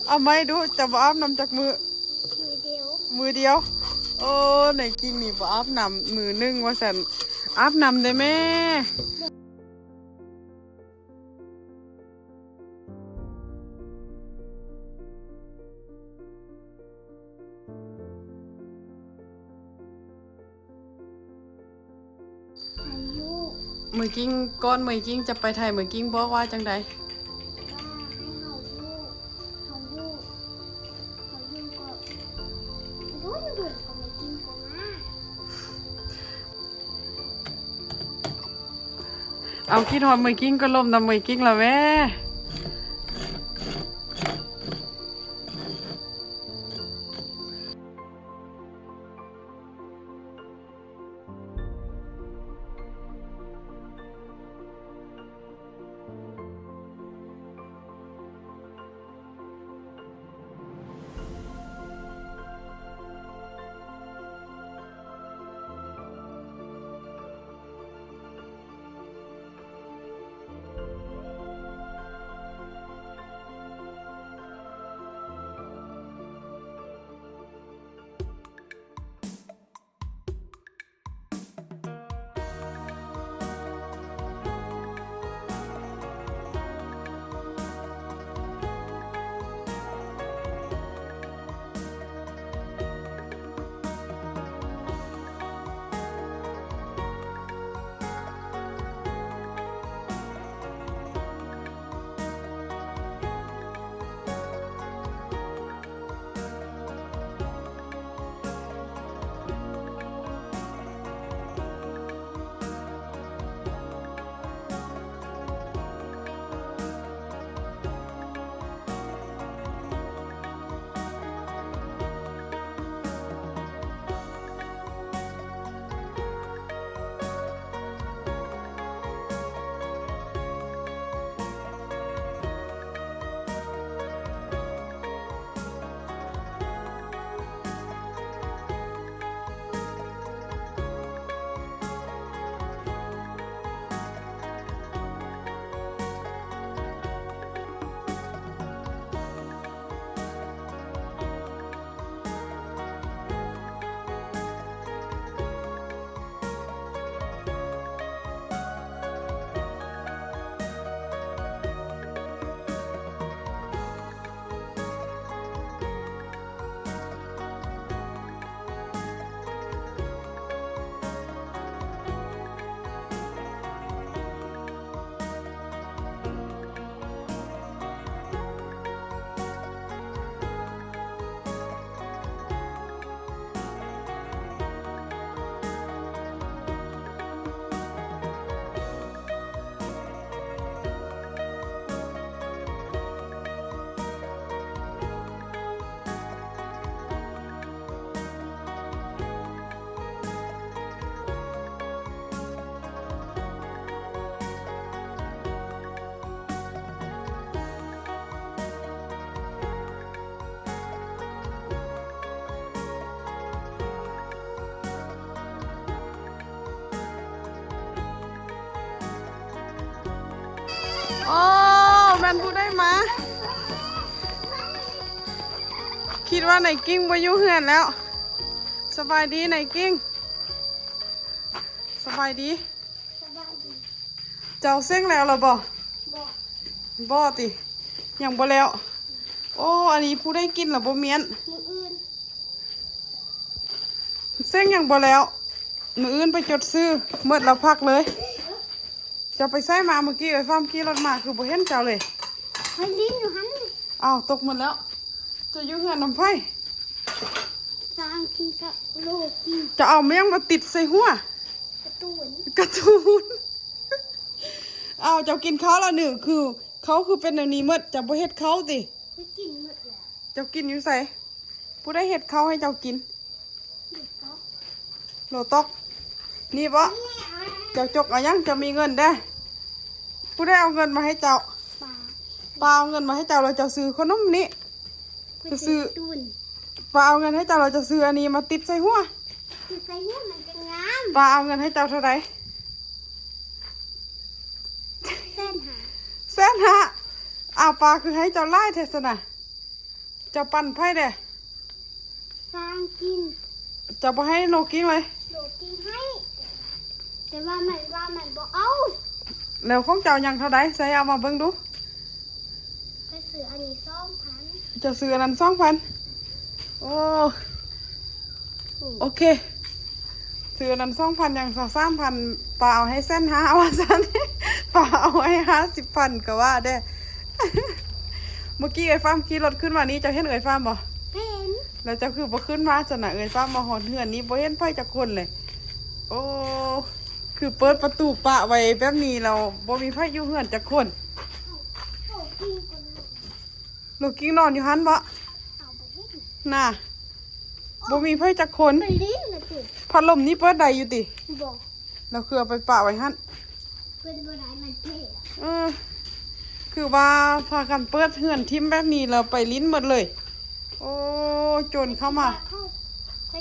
เอาไม้ดูจะบ่อาบน้ำจากมือเดียวมือเดียวโอ้ไหนกินนี่บ่อาบน้ำมือนึงว่าสันอาบน้ำได้แม่อายุ มือกิ้งก้อนมือกิ้งจะไปไทยมือกิ้งบอกว่าจังใดว่าให้เขายุ่ก็รู้อยู่ด้วยก็ไม่กินก็มา เอาคิดฮอดมือกิ้งก็ล่มนำมือกิ้งละแม่โอ้แมนพูดได้มาคิดว่าไหนกิ้งไปอยู่เหือนแล้วสบายดีไหนกิ้งสบายดีสบายดี เจ้าเส้งแล้วเหรอบ่บอก บ่ติยังบ่แล้วโอ้อันนี้ผู้ได้กินเหรอบ่เมียนมืออื่น เส้งยังบ่แล้วมืออื่นไปจดซื้อเมื่อเราพักเลยจะไปใส่มาเมื่อกี้ไอ้ฟ้ามขี่รถมาคือบ่เห็นเจ้าเลย ให้ลิ้นอยู่หัน อ้าวตกหมดแล้วจะอยู่เหือนน้ำไฟ สร้างกินกับโลกิน จะเอาเมียงมาติดใส่หัว กระตุ้น การ์ตูนอ้าวเจ้ากินข้าวแล้วหนึ่งคือเขาคือเป็นแบบนี้หมดจะบ่เฮ็ดเขาติ ไปกินหมดแล้ว เจ้ากินอยู่ใส่ผู้ได้เฮ็ดเขาให้เจ้ากิน เด็กเขา โลตอกนี่บ่เจ้าจกเอายังจะมีเงินได้ผู้ได้เอาเงินมาให้เจ้า ปลา ป้าเอาเงินมาให้เจ้าเราจะซื้อขนมนี้ จะซื้อ ตุ้น ป้าเอาเงินให้เจ้าเราจะซื้ออันนี้มาติดใส่หัว คือใส่เนี่ยมันจะงาม ป้าเอาเงินให้เจ้าเท่าไหร่ เส้นหา 150,000อ้าวป้าคือให้เจ้าไล่เทศนะ จะปั่นไพ่เด้ ฟางกิน จะไปให้โนกิ้งเลย โดดกินให้ แต่ว่ามันบอกเอา แล้วของเจ้ายังเท่าใดใส่เอามาเบิ่งดู ไปซื้ออันนี้2,000 จะซื้ออันนั้น2,000โอ้โอเคซื้ออันนั้น2,000ยัง3,000ป่าเอาให้เส้นหาเอาซั่น ป่าเอาให้50,000ก็ว่าได้ เมื่อกี้เอ้ยฟ้ามขี่รถขึ้นมานี้เจ้าเห็นเอ้ยฟ้ามบ่ เห็น แล้วเจ้าคือบ่ขึ้นมาจังน่ะเอ้ยฟ้ามมาหอนเฮือนนี้บ่เห็นไผจักคนเลย โอ้คือเปิดประตูปะไว้แบบนี้เราบ่มีไผอยู่เฮือนจักคน เอากินคนหนึ่ง ลูกกิ้งนอนอยู่หันบ่ เอาไปให้ดู น่ะบ่มีไผจักคน ไปลิ้นนะสิ พัดลมนี้เปิดได้อยู่ติ บอก แล้วคือเอาไปปะไว้หัน เป็นบันไดมันเท่อะ คือว่าพากันเปิดเฮือนทิมแบบนี้เราไปลิ้นหมดเลย โอ้โจรเข้ามา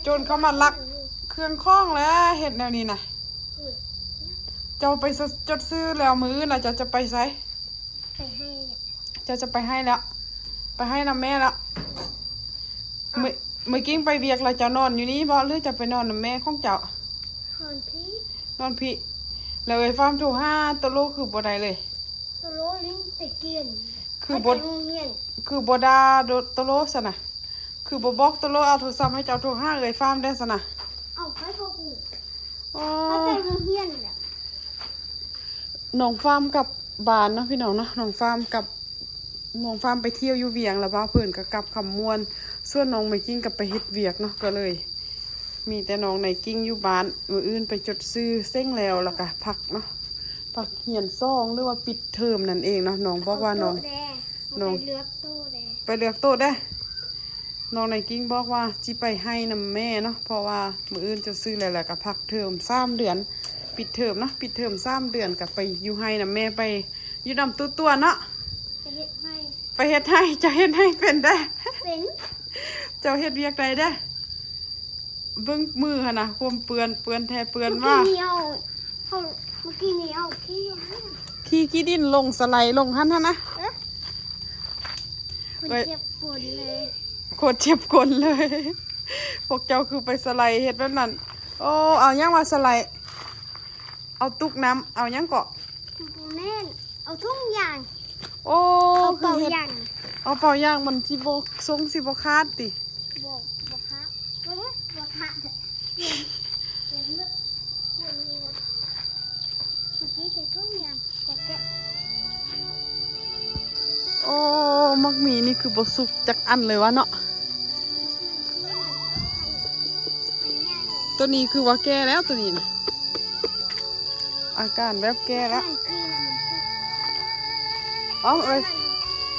โจรเข้ามาลัก เครื่องคล้องแล้วเฮ็ดแนวนี้น่ะ เจ้าไปจดซื้อแล้วมื้อน่ะเจะไปไส ไปให้เนี่ย จะไปให้แล้ว ไปให้นำแม่แล้วเมื่อกี้ไปเวียกแล้วจะนอนอยู่นี่บ่หรือจะไปนอนนำแม่ของเจ้า ฮอนพี่ นอนพี่แล้วเอ้ยฟ้ามโทรหาตะโลคือบ่ได้เลย ตัวโลลิ้นตะเกียน คือ บบ ด โรงเรียน คือบ่ด่าตะโลซะนะคือบ่บอกตะโลเอาโทรศัพท์ให้เจ้าโทรหาเอ้ยฟ้ามได้ซะนะ เอาไปพวกอู อ๋อ เขาไปโรงเรียนแหละ น้องฟ้ามกับบ้านเนาะพี่น้องเนาะน้องฟ้ามกับน้องฟ้ามไปเที่ยวอยู่เวียงแล้วบ่าวเพิ่นก็กลับคำม่วนส่วนน้องไม่กิ้งก็ไปเฮ็ดเวียกเนาะก็เลย มีแต่น้องในกิ้งอยู่บ้านมื้ออื่นไปจดซื้อเส้งแล้วก็พักเนาะพักเรียนซ่องหรือว่าปิดเทอมนั่นเองเนาะน้องบอกว่าน้อง เาโต๊ะแด น้อง ไปเลือกโต๊ะแด ไปเลือกโต๊ะได้น้องในกิ้งบอกว่าจิไปให้นำแม่เนาะเพราะว่ามื้ออื่นจะซื้อแล้วก็พักเทอม3เดือน ปิดเทอมเนาะปิดเทอม3เดือนก็ไปอยู่ให้นำแม่ไปอยู่นำตัวเนาะ ไปเฮ็ดให้ ไปเฮ็ดให้จะเฮ็ดให้เป็นได้ เป็น เจ้าเฮ็ดเวียกใดได้เบิ่งมือหั่นน่ะความเปื้อนแท้เปื้อน เมื่อ ว่า กี้นี้เอาขี้มา ขี้ดินลงสไลด์ลงหั่นนะ คนเจ็บปวดเลย โคตรเจ็บกนเลย พวกเจ้าคือไปสไลด์เฮ็ดแบบนั้นโอ้เอายังมาสไลด์เอาตุกน้ำเอายังเกาะ ปูแน่นเอาทุ่งยาง โอ้ เอา คื เป่า อเฮ็ด ยาง เอาเป่ายางมันสิบ่ทรงสิบ่ขาดติ บอกครับบอกครับเปลี่ยนเลือกเปลี่ยนเลือกเมื่อกี้จะทุ่งยางก็แกะ โอ้มักมีนี่คือบ่สุกจักอันเลยวะเนาะตัวนี้คือว่าแก่แล้วตัวนี้นะอาการแบบแก่แล้วเอ้าเอ้ย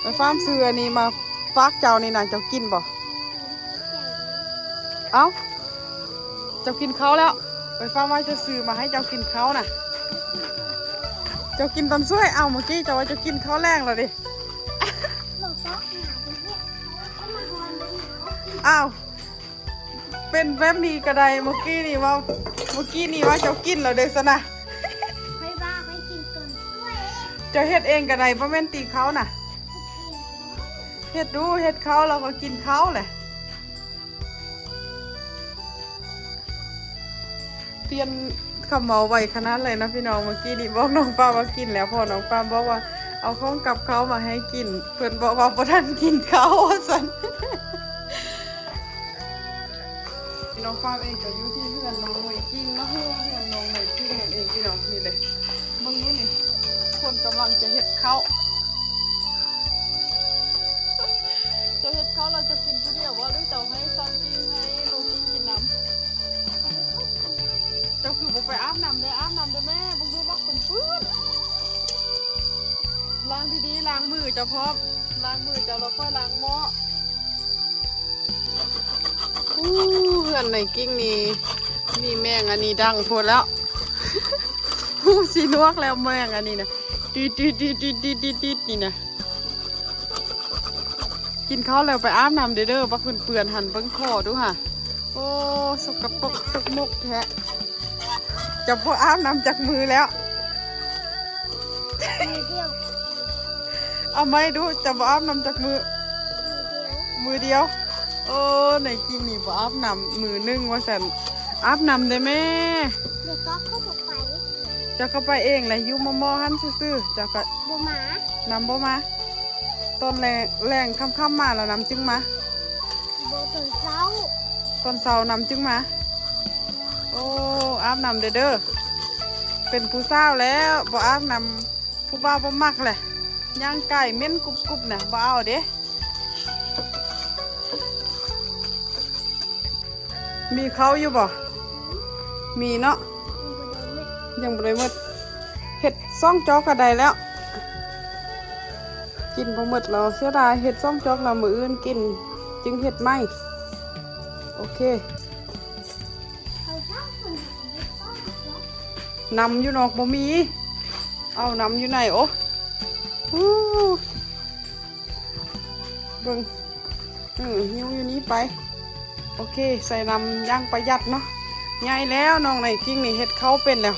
ไปฟาร์มซื้ออันนี้มาฝากเจ้านี่นะเจ้ากินบ่เอ้าเจ้ากินเขาวแล้วไปฟาร์มว่าจะซื้อมาให้เจ้ากินเขาวน่ะเจ้ากินตอนช่วยเอาเมื่อกี้เจ้าว่าเจ้ากินข้าวแรงแล้วดิอ้าวเป็นแบบนี้ก็ได้เมื่อกี้นี่ว่าเจ้ากินแล้วเด้อซะนะ ค่อยบ้าค่อยกินก่อน เจ้าเฮ็ดเองก็ได้บ่แม่นตีเขาน่ะเฮ็ดดูเฮ็ดเขาเราก็กินเขาแหละเตียนคำเมาไว้ขนาดเลยนะพี่น้องเมื่อกี้นี่บอกน้องป้าว่ากินแล้วพอน้องป้าบอกว่าเอาของกับเขามาให้กินเพิ่นบอกว่าบ่ทันกินเขาว่าซั่น น้องฟ้าเองก็อยู่ที่เพื่อนน้องหน่วยกิ้งเนาะเพื่อนน้องหน่วยกิ้งนั่นเองพี่น้องนี่เลยมึงนี่คนกำลังจะเฮ็ดข้าวจะเฮ็ดข้าวเราจะกินผู้เดียวว่าหรือจะให้ซัมกิ้งให้ลูกกิ้งกินน้ำเจ้าคือบอกไปอาบน้ำเด้ออาบน้ำเด้อแม่บังดูบักเป็นปื้นล้างดีๆล้างมือจะพร้อมล้างมือจะเราค่อยล้างหม้อเพื่อนในกิ้งนี่มีแมงอันนี้ดังโพดแล้ว สีลวกแล้วแมงอันนี้นะดิดนี่นะกินข้าวแล้วไปอาบน้ำเด้อปักเปื่อนหันเบิ้งคอดูค่ะโอ้สกปรกตกมกแท้จะพออาบน้ำจากมือแล้ว มือเดียว เอาไหมดูจะพออาบน้ำจากมือ มือเดียว มือเดียวโอ้ในกินนี่บ่อาบน้ำมือนึงว่าสันอาบน้ำได้แม่ เดี๋ยวก็เข้าบอกไป เจ้าก็ไปเองเลยอยู่มอหันซื่อๆเจ้าก็ บัวหมาน ำบ่มาตอนแรงค่ำๆมาแล้วนำจึงมา บัวตื่นเช้า ตอนเช้านำจึงมาโอ้อาบน้ำเด้อเป็นผู้สาวแล้วบ่อาบน้ำผู้บ่าวบ่มักแหละย่างไก่เม่นกรุบๆน่ะบ่เอาเด้มีเขาอยู่บ่มีเนาะ บัวเดินไม่ ยังบ่ได้หมดเห็ดซ่องจอกก็ได้แล้ว กินบ่หมดเราเสียดายเห็ดซ่องจอกเรามื้ออื่นกินจึงเห็ดไหมโอเค เขาชอบคนหาเห็ดต้มเนาะ นำอยู่นอกบ่มี เอานำอยู่ไหนโอ้ฮู้เบิ่งหิวอยู่นี้ไป โอเค ใส่นำย่างประหยัดเนาะใหญ่แล้วน้องไหนกิ้งนี่เฮ็ดเขาเป็นแล้ว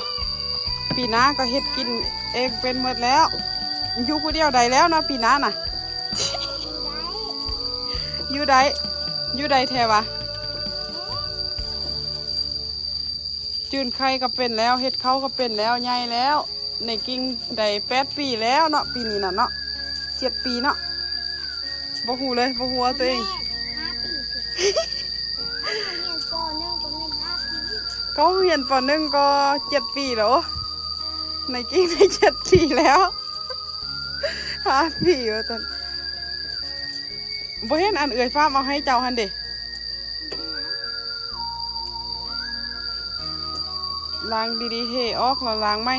ปีหน้าก็เฮ็ดกินเองเป็นหมดแล้ว อยู่ผู้เดียวได้แล้วนะปีหน้าน่ะ อยู่ได้อยู่ได้แท้วะจืนไข่ก็เป็นแล้วเฮ็ดเขาก็เป็นแล้วใหญ่แล้ว ในกิ้งได้8 ปีแล้วเนาะปีนี้น่ะเนาะ7 ปีเนาะบ่ฮู้เลยบ่ฮู้ว่าตัวเอง 5 ปีสิเขาเรียนป .1 ก็เป็น5 ปี เขาเรียนป .1 ก็7 ปีแล้วในกิ้งได้7 ปีแล้ว5 ปีว่าตอนบ่เห็นอันเอ่ยฟ้าเอาให้เจ้าหั่นเด้ล้างดีๆเฮออกแล้วล้างไหม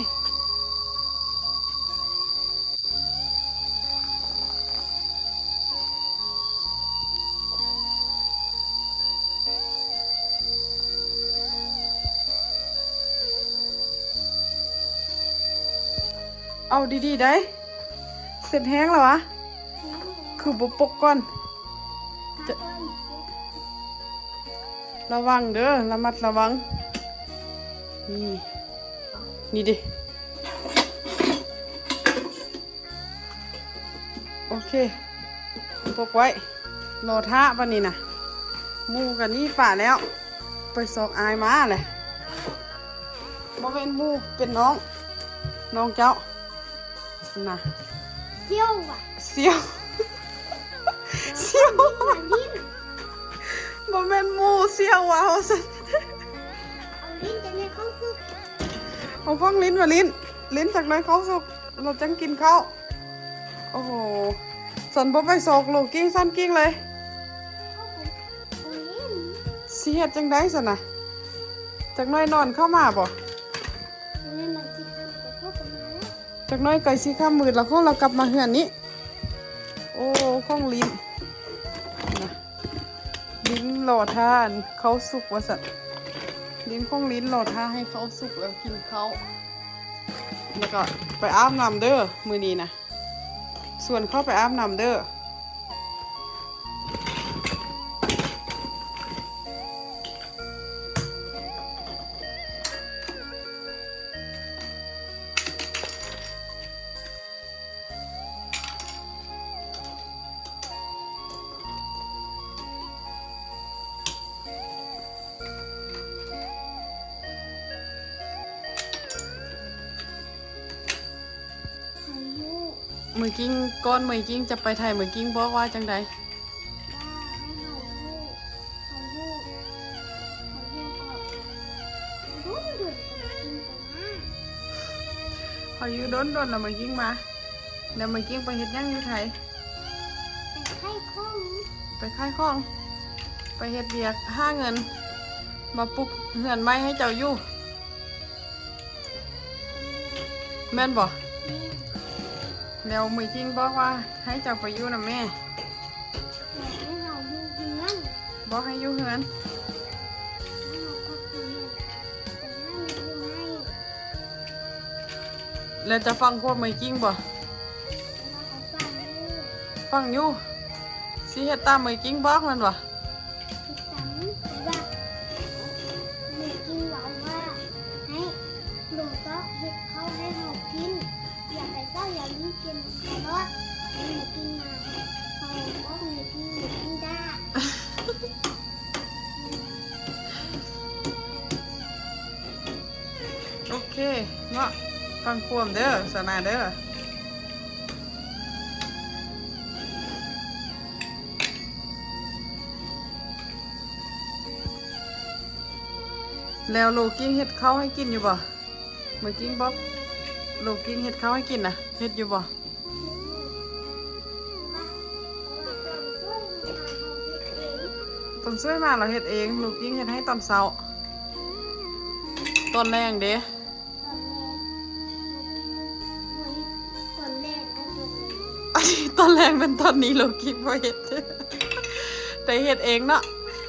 เอาดีๆได้เสร็จแห้งแล้ววะคือบ่ปกก่อน จะ ระวังเด้อระมัดระวังนี่นี่ดิโอเคปกไว้รอท่าปะนี่นะหมูกันนี่ป่าแล้ว ไปสอกอายมาเลยบ่เป็นหมูเป็นน้องเจ้าน่ะ เที่ยวอ่ะ เสียวเสียว ลิ้น บ่แม่นหมูเสียวว่ะเอาซะ เอาลิ้นจะในข้าวซุป เอาฟังลิ้นมาลิ้นจากนั้นเขาสุกเราจังกินข้าวโอ้โหสันบ่ไปสอกโลกิ้งสั้นกิ้งเลย ข้าวผมเอาลิ้น สิเฮ็ดจังได๋ซั่นน่ะจากน้อยนอนเข้ามาบ่ เอาลิ้นมันสิทำกับข้าวประมาณนั้น จากน้อยไก่สิข้ามมืดแล้วคงเรากลับมาเฮือนนี้โอ้ข้องลิ้นนะลิ้นหล่อท่านเขาสุกว่าซั่นลิ้นข้องลิ้นหล่อท่าให้เขาสุกแล้วกินข้าวแล้วก็ไปอาบน้ำเด้อมื้อนี้นะส่วนเข้าไปอาบน้ำเด้ออายุ มือกิ้งก้อนมือกิ้งจะไปไทยมือกิ้งบอกว่าจังใด ว่าให้เขาลูกเขาลูกก็รุ่นเดือดกันกินกันนะเขาอยู่โดนแล้วมือกิ้งมาเดี๋ยวมือกิ้งไปเฮ็ดหยังอยู่ไทย แต่ไข้ข้อง ไปขายของไปเฮ็ดเวียกหาเงิน มาปลุกเหือนไม้ให้เจ้าอยู่แม่นบ่ นี่ เดี๋ยวมือกิ้งบอกว่าให้เจ้าไปอยู่นะแม่ อยากให้เราดูเพื่อน บอกให้อยู่เหือน ให้เราพักเพื่อนแต่ถ้ามีดูให้ แล้วจะฟังพวกมือกิ้งบ่ เราก็ฟังดู ฟังอยู่สิเฮ็ดตามมือกิ้งบอกมันบ่ คิดซ้ำแต่ว่าหนูกินหวังว่าให้หนูก็เห็ดเขาให้เรากิน อย่าไปเศร้าอย่าลืมกินตลอดหนูกินมาเขาบอกหนูกินได้ เนาะฟังความเด้อสนาเด้อแล้วโลกิ้งเฮ็ดข้าวให้กินอยู่บ่เมื่อกี้บ๊อบโลกิ้งเฮ็ดข้าวให้กินน่ะเฮ็ดอยู่บ่ตอนช่วยมาเราเฮ็ดเองโลกิ้งเฮ็ดให้ตอนเช้าตอนแรงเด้ ตอนแรกเป็นตอนนี้โลกิ้งพอเฮ็ด แต่เฮ็ดเองเนาะ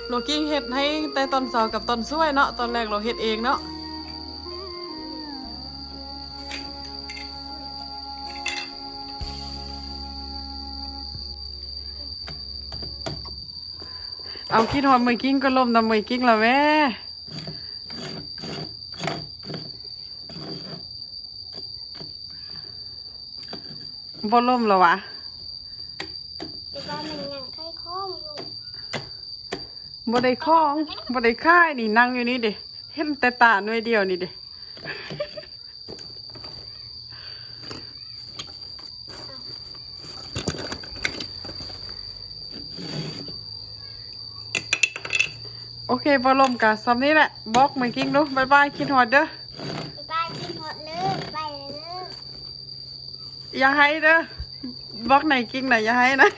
โลกิ้งเฮ็ดให้แต่ตอนเช้ากับตอนช่วยเนาะตอนแรกเราเฮ็ดเองเนาะเอาคิดฮอดมือกิ้งก็ล่มนำมือกิ้งละแม่บ่ล่มแล้ววะแต่ว่ามันยังไข้ข้องอยู่ บ่ได้คล้องบ่ได้ค่ายนี่นั่งอยู่นี่เด้เห็นแต่ตาหน่วยเดียวนี่เด้ โอเคบ่ล่มกะซ้ำนี้แหละบอกมือกิ้งดูบ๊ายบายคิดฮอดเด้อ ไปบ้านกินหมดเลยไปเลย อย่าให้เด้อบอกไหนกิ้งไหนอย่าให้นะ